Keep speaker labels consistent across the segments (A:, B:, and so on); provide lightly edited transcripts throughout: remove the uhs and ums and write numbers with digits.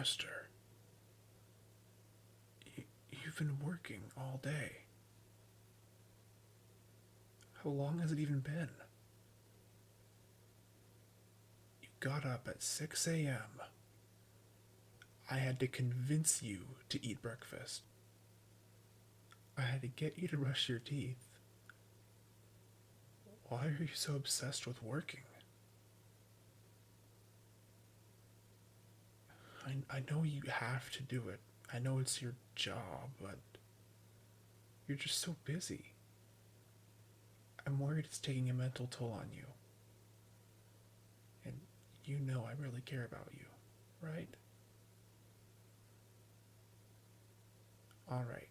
A: Master, you've been working all day. How long has it even been? You got up at 6 a.m. I had to convince you to eat breakfast. I had to get you to brush your teeth. Why are you so obsessed with working? I know you have to do it. I know it's your job, but you're just so busy. I'm worried it's taking a mental toll on you. And you know I really care about you, right? Alright,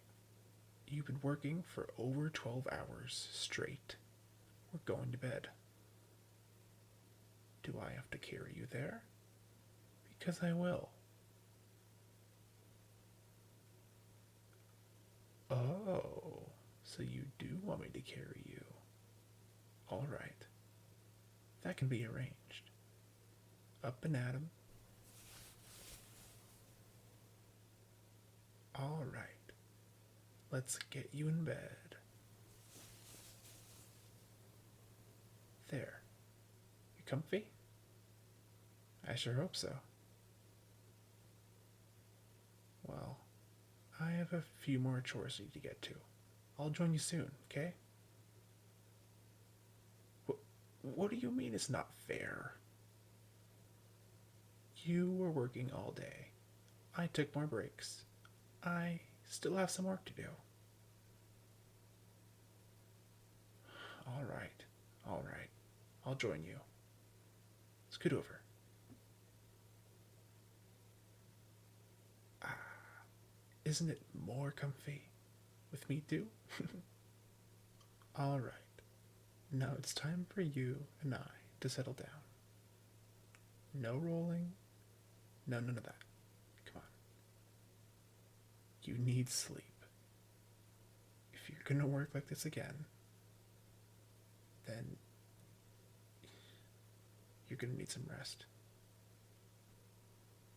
A: you've been working for over 12 hours straight. We're going to bed. Do I have to carry you there? Because I will. Oh, so you do want me to carry you. Alright, that can be arranged. Up and at 'em. Alright, let's get you in bed. There. You comfy? I sure hope so. Well, I have a few more chores I need to get to. I'll join you soon, okay? What do you mean it's not fair? You were working all day. I took more breaks. I still have some work to do. Alright, alright. I'll join you. Scoot over. Ah, isn't it more comfy with me too? Alright. Now it's time for you and I to settle down. No rolling. No, none of that. Come on. You need sleep. If you're gonna work like this again, then you're gonna need some rest.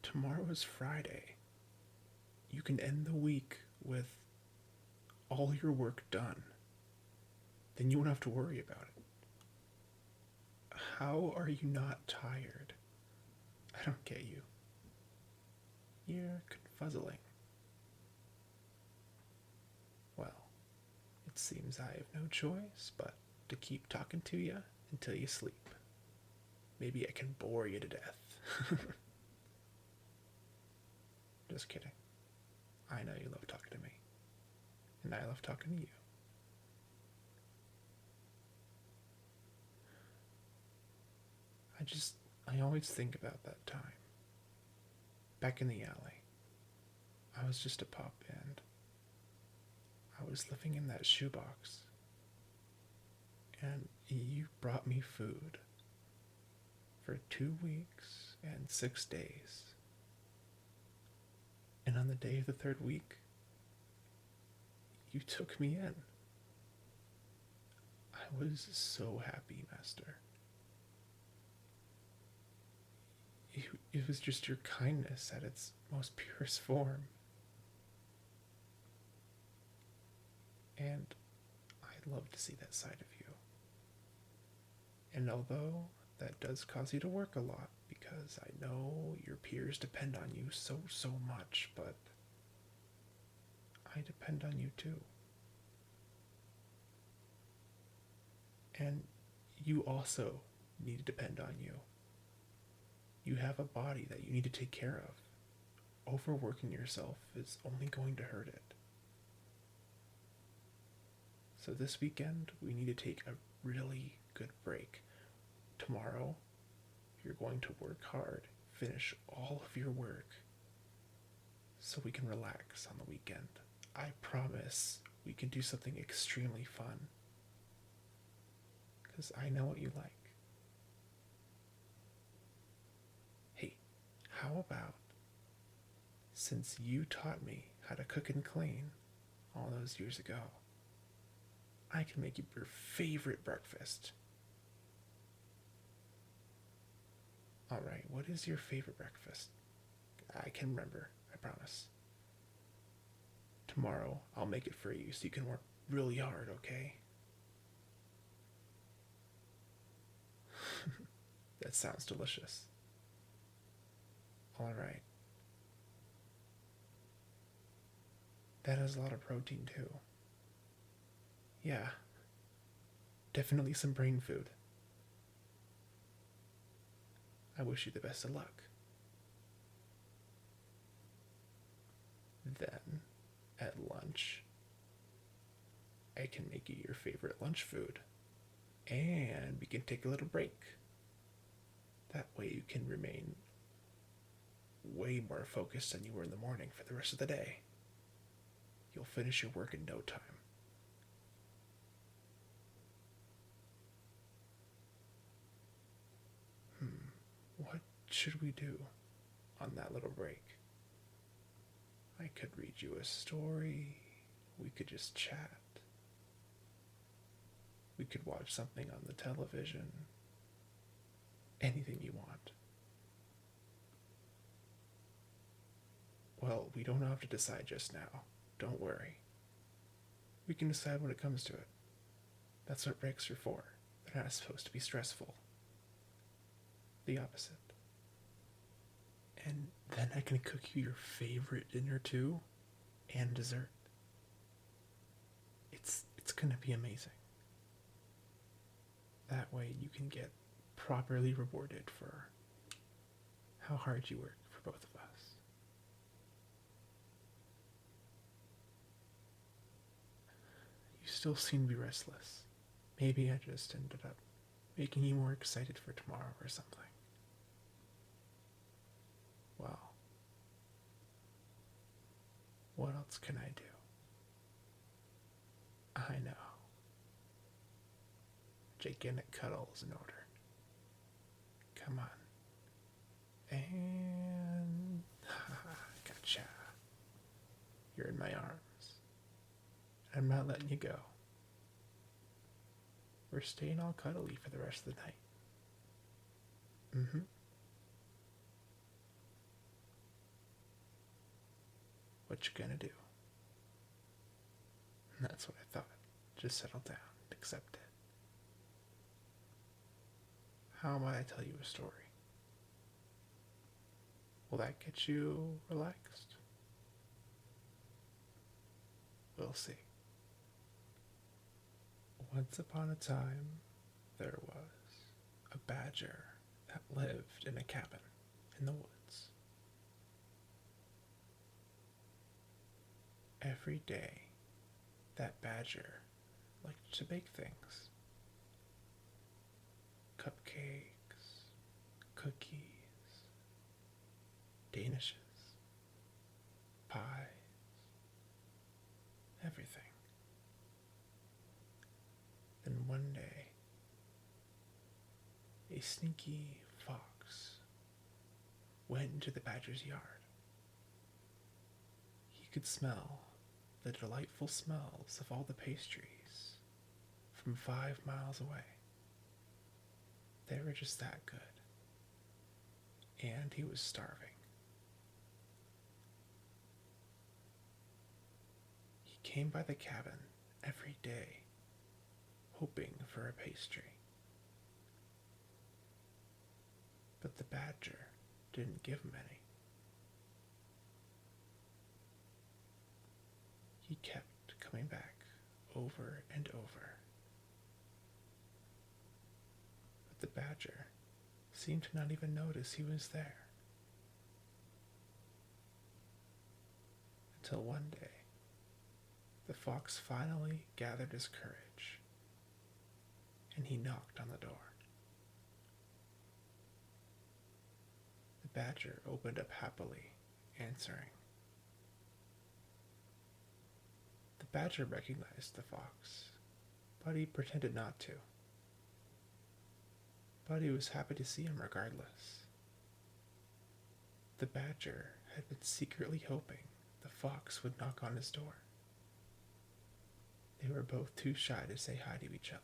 A: Tomorrow is Friday. You can end the week with all your work done. Then you won't have to worry about it. How are you not tired? I don't get you. You're confuzzling. Well, it seems I have no choice but to keep talking to you until you sleep. Maybe I can bore you to death. Just kidding. I know you love talking to me. And I love talking to you. I always think about that time. Back in the alley. I was just a pup and I was living in that shoebox. And you brought me food for 2 weeks and 6 days. And on the day of the third week, you took me in. I was so happy, Master. It was just your kindness at its most purest form. And I love to see that side of you. And although that does cause you to work a lot, because I know your peers depend on you so much, but I depend on you too. And you also need to depend on you. You have a body that you need to take care of. Overworking yourself is only going to hurt it. So this weekend, we need to take a really good break. Tomorrow, you're going to work hard, finish all of your work, so we can relax on the weekend. I promise we can do something extremely fun. Because I know what you like. Hey, how about, since you taught me how to cook and clean all those years ago, I can make you your favorite breakfast. Alright, what is your favorite breakfast? I can remember, I promise. Tomorrow, I'll make it for you so you can work really hard, okay? That sounds delicious. Alright. That has a lot of protein, too. Yeah. Definitely some brain food. I wish you the best of luck. Then, at lunch, I can make you your favorite lunch food. And we can take a little break. That way you can remain way more focused than you were in the morning for the rest of the day. You'll finish your work in no time. What should we do on that little break? I could read you a story. We could just chat. We could watch something on the television. Anything you want. Well, we don't have to decide just now. Don't worry. We can decide when it comes to it. That's what breaks are for. They're not supposed to be stressful. The opposite. And then I can cook you your favorite dinner too, and dessert. It's gonna be amazing. That way you can get properly rewarded for how hard you work for both of us. You still seem to be restless. Maybe I just ended up making you more excited for tomorrow or something. Well, what else can I do? I know. Gigantic Cuddles in order. Come on. And gotcha. You're in my arms. I'm not letting you go. We're staying all cuddly for the rest of the night. What you gonna do? That's what I thought. Just settle down and accept it. How about I tell you a story? Will that get you relaxed? We'll see. Once upon a time, there was a badger that lived in a cabin in the woods. Every day, that badger liked to bake things. Cupcakes, cookies, danishes, pies, everything. Then one day, a sneaky fox went into the badger's yard. He could smell the delightful smells of all the pastries from 5 miles away. They were just that good. And he was starving. He came by the cabin every day, hoping for a pastry. But the badger didn't give him any. He kept coming back over and over. But the badger seemed to not even notice he was there. Until one day, the fox finally gathered his courage, and he knocked on the door. The badger opened up happily, answering. The badger recognized the fox, but he pretended not to. But he was happy to see him regardless. The badger had been secretly hoping the fox would knock on his door. They were both too shy to say hi to each other.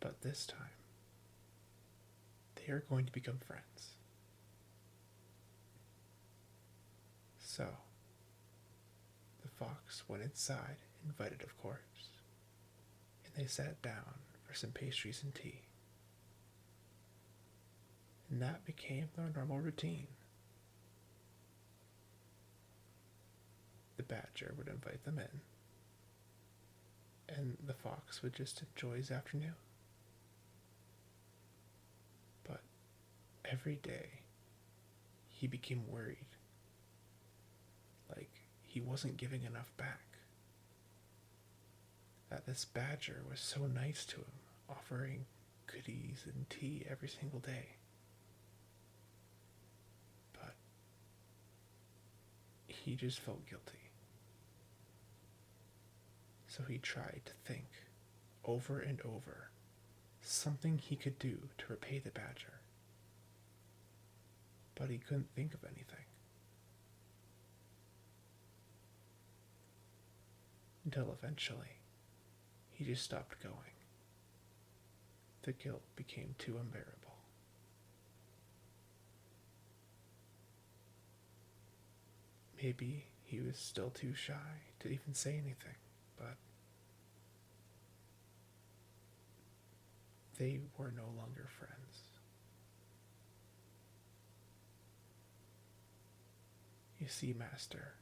A: But this time, they are going to become friends. So, the fox went inside, invited of course, and they sat down for some pastries and tea. And that became their normal routine. The badger would invite them in, and the fox would just enjoy his afternoon. But every day, he became worried, like he wasn't giving enough back. That this badger was so nice to him, offering goodies and tea every single day. But he just felt guilty. So he tried to think, over and over, something he could do to repay the badger. But he couldn't think of anything. Until eventually, he just stopped going. The guilt became too unbearable. Maybe he was still too shy to even say anything, but they were no longer friends. You see, Master,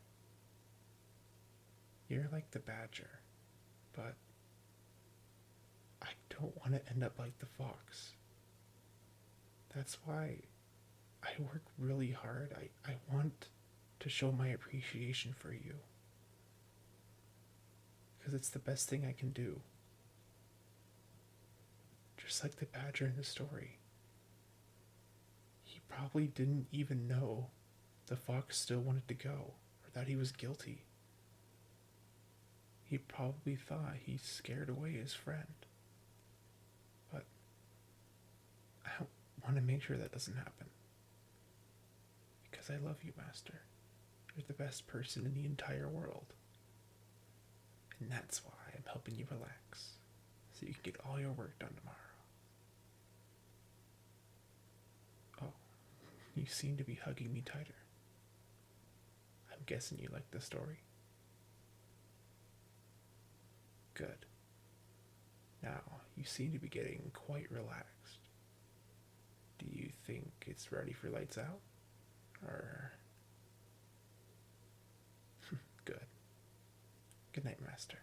A: you're like the badger, but I don't want to end up like the fox. That's why I work really hard. I want to show my appreciation for you. Because it's the best thing I can do. Just like the badger in the story. He probably didn't even know the fox still wanted to go, or that he was guilty. He probably thought he scared away his friend. But I want to make sure that doesn't happen. Because I love you, Master. You're the best person in the entire world. And that's why I'm helping you relax, so you can get all your work done tomorrow. Oh, you seem to be hugging me tighter. I'm guessing you like the story. Good. Now, you seem to be getting quite relaxed. Do you think it's ready for lights out? Or... Good. Good night, Master.